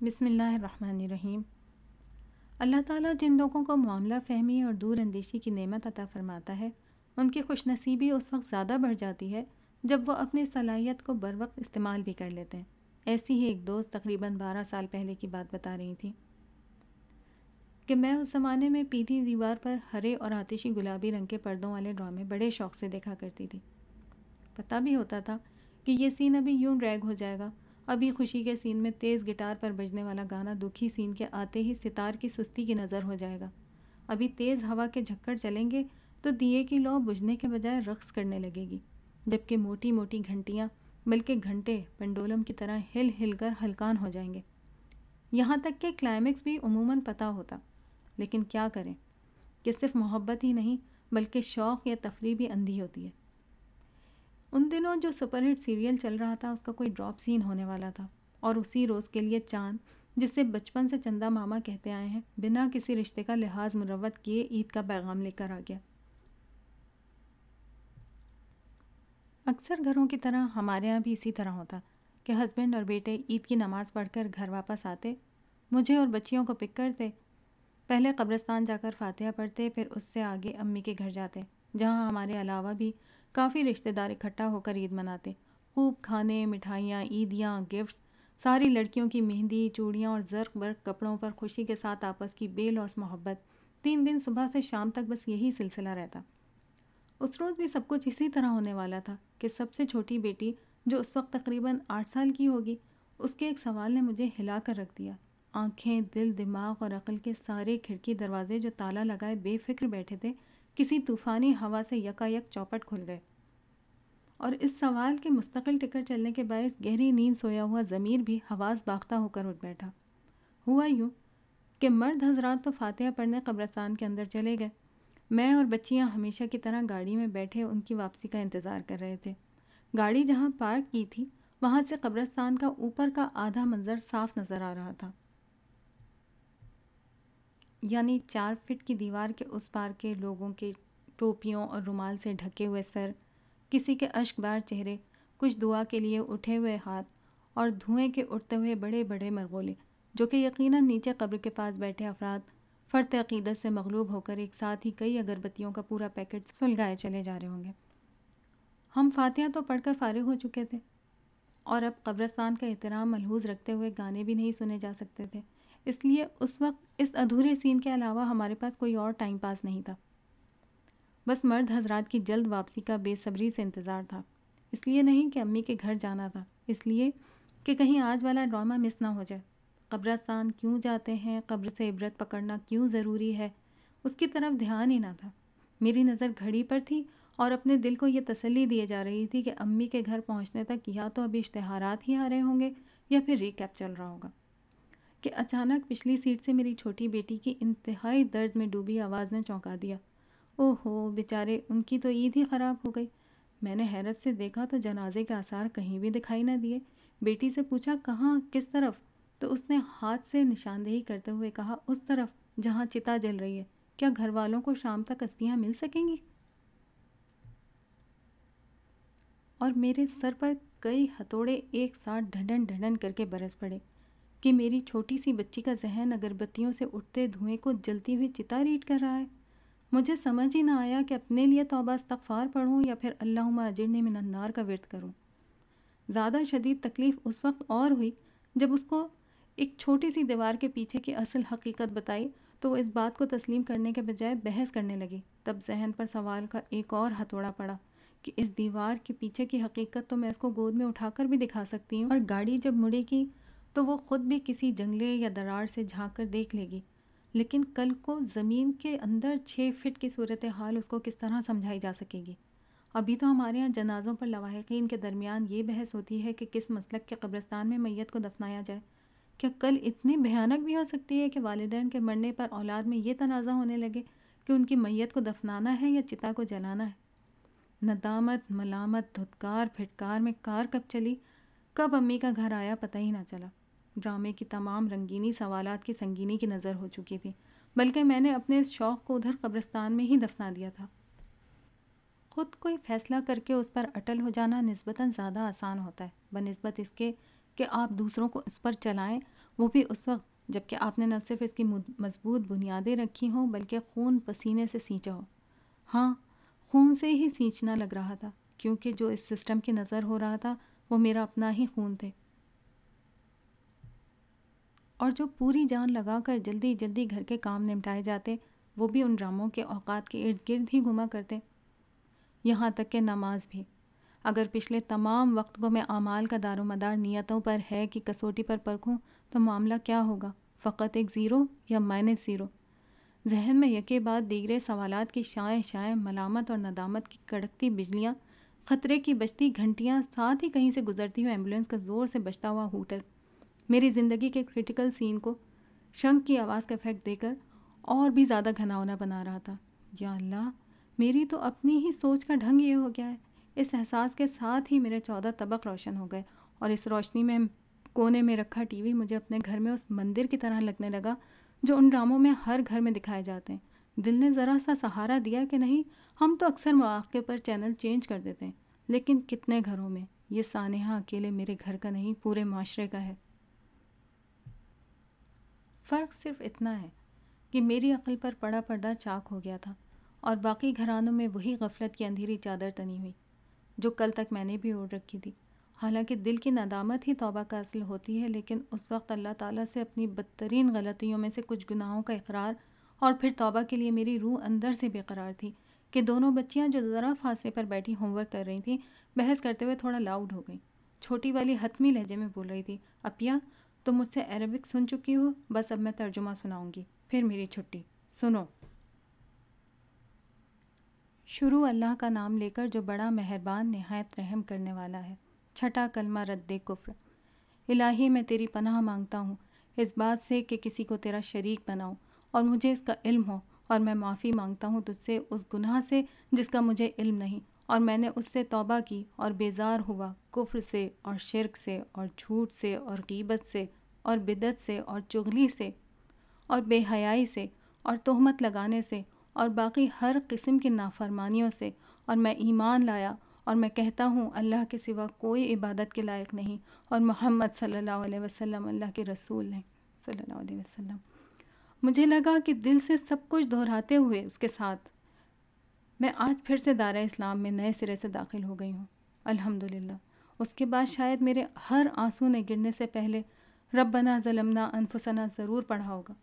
بسم اللہ الرحمن الرحیم۔ اللہ تعالیٰ جن لوگوں کو معاملہ فہمی اور دور اندیشی کی نعمت عطا فرماتا ہے، ان کی خوش نصیبی اس وقت زیادہ بڑھ جاتی ہے جب وہ اپنی صلاحیت کو بر وقت استعمال بھی کر لیتے ہیں۔ ایسی ہی ایک دوست تقریباً 12 سال پہلے کی بات بتا رہی تھی کہ میں اس زمانے میں پیلی دیوار پر ہرے اور آتشی گلابی رنگ کے پردوں والے ڈرامے بڑے شوق سے دیکھا کرتی تھی۔ پتہ بھی ہوتا تھا کہ یہ سین ابھی یوں ڈریگ ہو جائے گا، ابھی خوشی کے سین میں تیز گٹار پر بجنے والا گانا دکھی سین کے آتے ہی ستار کی سستی کی نظر ہو جائے گا، ابھی تیز ہوا کے جھکڑ چلیں گے تو دیے کی لو بجھنے کے بجائے رقص کرنے لگے گی، جبکہ موٹی موٹی گھنٹیاں بلکہ گھنٹے پنڈولم کی طرح ہل ہل کر ہلکان ہو جائیں گے۔ یہاں تک کہ کلائمیکس بھی عموماً پتہ ہوتا، لیکن کیا کریں کہ صرف محبت ہی نہیں بلکہ شوق یا تفریح بھی اندھی ہوتی ہے۔ ان دنوں جو سپر ہٹ سیریل چل رہا تھا اس کا کوئی ڈراپ سین ہونے والا تھا، اور اسی روز کے لیے چاند، جسے بچپن سے چندہ ماما کہتے آئے ہیں، بنا کسی رشتے کا لحاظ مروت کیے عید کا پیغام لے کر آ گیا۔ اکثر گھروں کی طرح ہمارے ہاں بھی اسی طرح ہوتا کہ ہسبینڈ اور بیٹے عید کی نماز پڑھ کر گھر واپس آتے، مجھے اور بچیوں کو پک کرتے، پہلے قبرستان جا کر فاتحہ پڑھتے، پھر اس سے آگے امی کے گھر جاتے، جہاں ہمارے علاوہ بھی کافی رشتہ دار اکٹھا ہو کر عید مناتے۔ خوب کھانے، مٹھائیاں، عیدیاں، گفٹس، ساری لڑکیوں کی مہندی، چوڑیاں اور زرق برق کپڑوں پر خوشی کے ساتھ آپس کی بے لوث محبت۔ 3 دن صبح سے شام تک بس یہی سلسلہ رہتا۔ اس روز بھی سب کچھ اسی طرح ہونے والا تھا کہ سب سے چھوٹی بیٹی، جو اس وقت تقریباً 8 سال کی ہوگی، اس کے ایک سوال نے مجھے ہلا کر رکھ دیا۔ آنکھیں، دل، دماغ اور عقل کے سارے کھڑکی دروازے جو تالا لگائے بے فکر بیٹھے تھے، کسی طوفانی ہوا سے یکا یک چوپٹ کھل گئے، اور اس سوال کے مستقل ٹکر چلنے کے باعث گہری نیند سویا ہوا ضمیر بھی حواس باختہ ہو کر اٹھ بیٹھا۔ ہوا یوں کہ مرد حضرات تو فاتحہ پڑھنے قبرستان کے اندر چلے گئے، میں اور بچیاں ہمیشہ کی طرح گاڑی میں بیٹھے ان کی واپسی کا انتظار کر رہے تھے۔ گاڑی جہاں پارک کی تھی وہاں سے قبرستان کا اوپر کا آدھا منظر صاف نظر آ رہا تھا، یعنی 4 فٹ کی دیوار کے اس پار کے لوگوں کے ٹوپیوں اور رومال سے ڈھکے ہوئے سر، کسی کے اشک بار چہرے، کچھ دعا کے لیے اٹھے ہوئے ہاتھ، اور دھوئیں کے اٹھتے ہوئے بڑے بڑے مرغولے، جو کہ یقیناً نیچے قبر کے پاس بیٹھے افراد فرط عقیدت سے مغلوب ہو کر ایک ساتھ ہی کئی اگربتیوں کا پورا پیکٹ سلگائے چلے جا رہے ہوں گے۔ ہم فاتحہ تو پڑھ کر فارغ ہو چکے تھے، اور اب قبرستان کا احترام ملحوظ رکھتے ہوئے گانے بھی نہیں سنے جا سکتے تھے، اس لیے اس وقت اس ادھورے سین کے علاوہ ہمارے پاس کوئی اور ٹائم پاس نہیں تھا۔ بس مرد حضرات کی جلد واپسی کا بے صبری سے انتظار تھا، اس لیے نہیں کہ امی کے گھر جانا تھا، اس لیے کہ کہیں آج والا ڈرامہ مس نہ ہو جائے۔ قبرستان کیوں جاتے ہیں، قبر سے عبرت پکڑنا کیوں ضروری ہے، اس کی طرف دھیان ہی نہ تھا۔ میری نظر گھڑی پر تھی اور اپنے دل کو یہ تسلی دیے جا رہی تھی کہ امی کے گھر پہنچنے تک یا تو ابھی اشتہارات ہی آ رہے ہوں گے یا پھر ریکیپ چل رہا ہوگا، کہ اچانک پچھلی سیٹ سے میری چھوٹی بیٹی کی انتہائی درد میں ڈوبی آواز نے چونکا دیا۔ اوہ ہو، بیچارے، ان کی تو عید ہی خراب ہو گئی۔ میں نے حیرت سے دیکھا تو جنازے کے آثار کہیں بھی دکھائی نہ دیے۔ بیٹی سے پوچھا کہاں، کس طرف، تو اس نے ہاتھ سے نشاندہی کرتے ہوئے کہا اس طرف جہاں چتا جل رہی ہے، کیا گھر والوں کو شام تک استھیاں مل سکیں گی؟ اور میرے سر پر کئی ہتھوڑے ایک ساتھ ڈھڈن ڈھڈن کر کے برس پڑے کہ میری چھوٹی سی بچی کا ذہن اگربتیوں سے اٹھتے دھوئیں کو جلتی ہوئی چتا ریڈ کر رہا ہے۔ مجھے سمجھ ہی نہ آیا کہ اپنے لیے توبہ استغفار پڑھوں یا پھر اللہم اجرنی من النار کا ورد کروں۔ زیادہ شدید تکلیف اس وقت اور ہوئی جب اس کو ایک چھوٹی سی دیوار کے پیچھے کی اصل حقیقت بتائی تو وہ اس بات کو تسلیم کرنے کے بجائے بحث کرنے لگی۔ تب ذہن پر سوال کا ایک اور ہتھوڑا پڑا کہ اس دیوار کے پیچھے کی حقیقت تو میں اس کو گود میں اٹھا کر بھی دکھا سکتی ہوں، اور گاڑی جب مڑے گی تو وہ خود بھی کسی جنگلے یا دراڑ سے جھانک کر دیکھ لے گی، لیکن کل کو زمین کے اندر 6 فٹ کی صورتحال اس کو کس طرح سمجھائی جا سکے گی؟ ابھی تو ہمارے ہاں جنازوں پر لواحقین کے درمیان یہ بحث ہوتی ہے کہ کس مسلک کے قبرستان میں میت کو دفنایا جائے۔ کیا کل اتنی بھیانک بھی ہو سکتی ہے کہ والدین کے مرنے پر اولاد میں یہ تنازع ہونے لگے کہ ان کی میت کو دفنانا ہے یا چتا کو جلانا ہے؟ ندامت، ملامت، دھتکار پھٹکار میں کار کب چلی، کب امی کا گھر آیا پتہ ہی نہ چلا۔ ڈرامے کی تمام رنگینی سوالات کی سنگینی کی نظر ہو چکی تھی، بلکہ میں نے اپنے اس شوق کو ادھر قبرستان میں ہی دفنا دیا تھا۔ خود کوئی فیصلہ کر کے اس پر اٹل ہو جانا نسبتاً زیادہ آسان ہوتا ہے بنسبت اس کے کہ آپ دوسروں کو اس پر چلائیں وہ بھی اس وقت جب کہ آپ نے نہ صرف اس کی مضبوط بنیادیں رکھی ہوں بلکہ خون پسینے سے سینچا ہو۔ ہاں، خون سے ہی سینچنا لگ رہا تھا، کیونکہ جو اس سسٹم کی نظر ہو رہا تھا وہ میرا اپنا ہی خون تھے، اور جو پوری جان لگا کر جلدی جلدی گھر کے کام نمٹائے جاتے وہ بھی ان ڈراموں کے اوقات کے ارد گرد ہی گھوما کرتے، یہاں تک کہ نماز بھی۔ اگر پچھلے تمام وقت کو میں اعمال کا دار و مدار نیتوں پر ہے کہ کسوٹی پر پرکھوں تو معاملہ کیا ہوگا؟ فقط ایک زیرو یا مائنس زیرو؟ ذہن میں یکے بعد دیگرے سوالات کی شائیں شائیں، ملامت اور ندامت کی کڑکتی بجلیاں، خطرے کی بجتی گھنٹیاں، ساتھ ہی کہیں سے گزرتی ہوئی ایمبولینس کا زور سے بجتا ہوا ہوٹر میری زندگی کے کرٹیکل سین کو شنک کی آواز کا افیکٹ دے کر اور بھی زیادہ گھناؤنا بنا رہا تھا۔ یا اللہ، میری تو اپنی ہی سوچ کا ڈھنگ یہ ہو گیا ہے۔ اس احساس کے ساتھ ہی میرے 14 طبق روشن ہو گئے، اور اس روشنی میں کونے میں رکھا ٹی وی مجھے اپنے گھر میں اس مندر کی طرح لگنے لگا جو ان ڈراموں میں ہر گھر میں دکھائے جاتے ہیں۔ دل نے ذرا سا سہارا دیا کہ نہیں، ہم تو اکثر مواقع پر چینل چینج کر دیتے ہیں، لیکن کتنے گھروں میں یہ سانحہ اکیلے میرے گھر کا نہیں، پورے معاشرے کا ہے۔ فرق صرف اتنا ہے کہ میری عقل پر پڑا پردہ چاک ہو گیا تھا، اور باقی گھرانوں میں وہی غفلت کی اندھیری چادر تنی ہوئی جو کل تک میں نے بھی اوڑھ رکھی تھی۔ حالانکہ دل کی ندامت ہی توبہ کا اصل ہوتی ہے، لیکن اس وقت اللہ تعالیٰ سے اپنی بدترین غلطیوں میں سے کچھ گناہوں کا اقرار اور پھر توبہ کے لیے میری روح اندر سے بے قرار تھی کہ دونوں بچیاں جو ذرا فاصلے پر بیٹھی ہوم ورک کر رہی تھیں بحث کرتے ہوئے تھوڑا لاؤڈ ہو گئیں۔ چھوٹی والی حتمی لہجے میں بول رہی تھی، اپیا تم مجھ سے عربک سن چکی ہو، بس اب میں ترجمہ سناؤں گی، پھر میری چھٹی۔ سنو۔ شروع اللہ کا نام لے کر جو بڑا مہربان نہایت رحم کرنے والا ہے۔ چھٹا کلمہ رد کفر۔ الہی میں تیری پناہ مانگتا ہوں اس بات سے کہ کسی کو تیرا شریک بناؤں، اور مجھے اس کا علم ہو، اور میں معافی مانگتا ہوں تجھ سے اس گناہ سے جس کا مجھے علم نہیں، اور میں نے اس سے توبہ کی اور بیزار ہوا، کفر سے اور شرک سے اور جھوٹ سے اور غیبت سے اور بدعت سے اور چغلی سے اور بے حیائی سے اور تہمت لگانے سے اور باقی ہر قسم کی نافرمانیوں سے، اور میں ایمان لایا اور میں کہتا ہوں اللہ کے سوا کوئی عبادت کے لائق نہیں، اور محمد صلی اللہ علیہ وسلم اللہ کے رسول ہیں صلی اللہ علیہ وسلم۔ مجھے لگا کہ دل سے سب کچھ دہراتے ہوئے اس کے ساتھ میں آج پھر سے دائرہ اسلام میں نئے سرے سے داخل ہو گئی ہوں، الحمدللہ۔ اس کے بعد شاید میرے ہر آنسو نے گرنے سے پہلے ربنا ظلمنا انفسنا ضرور پڑھا ہوگا۔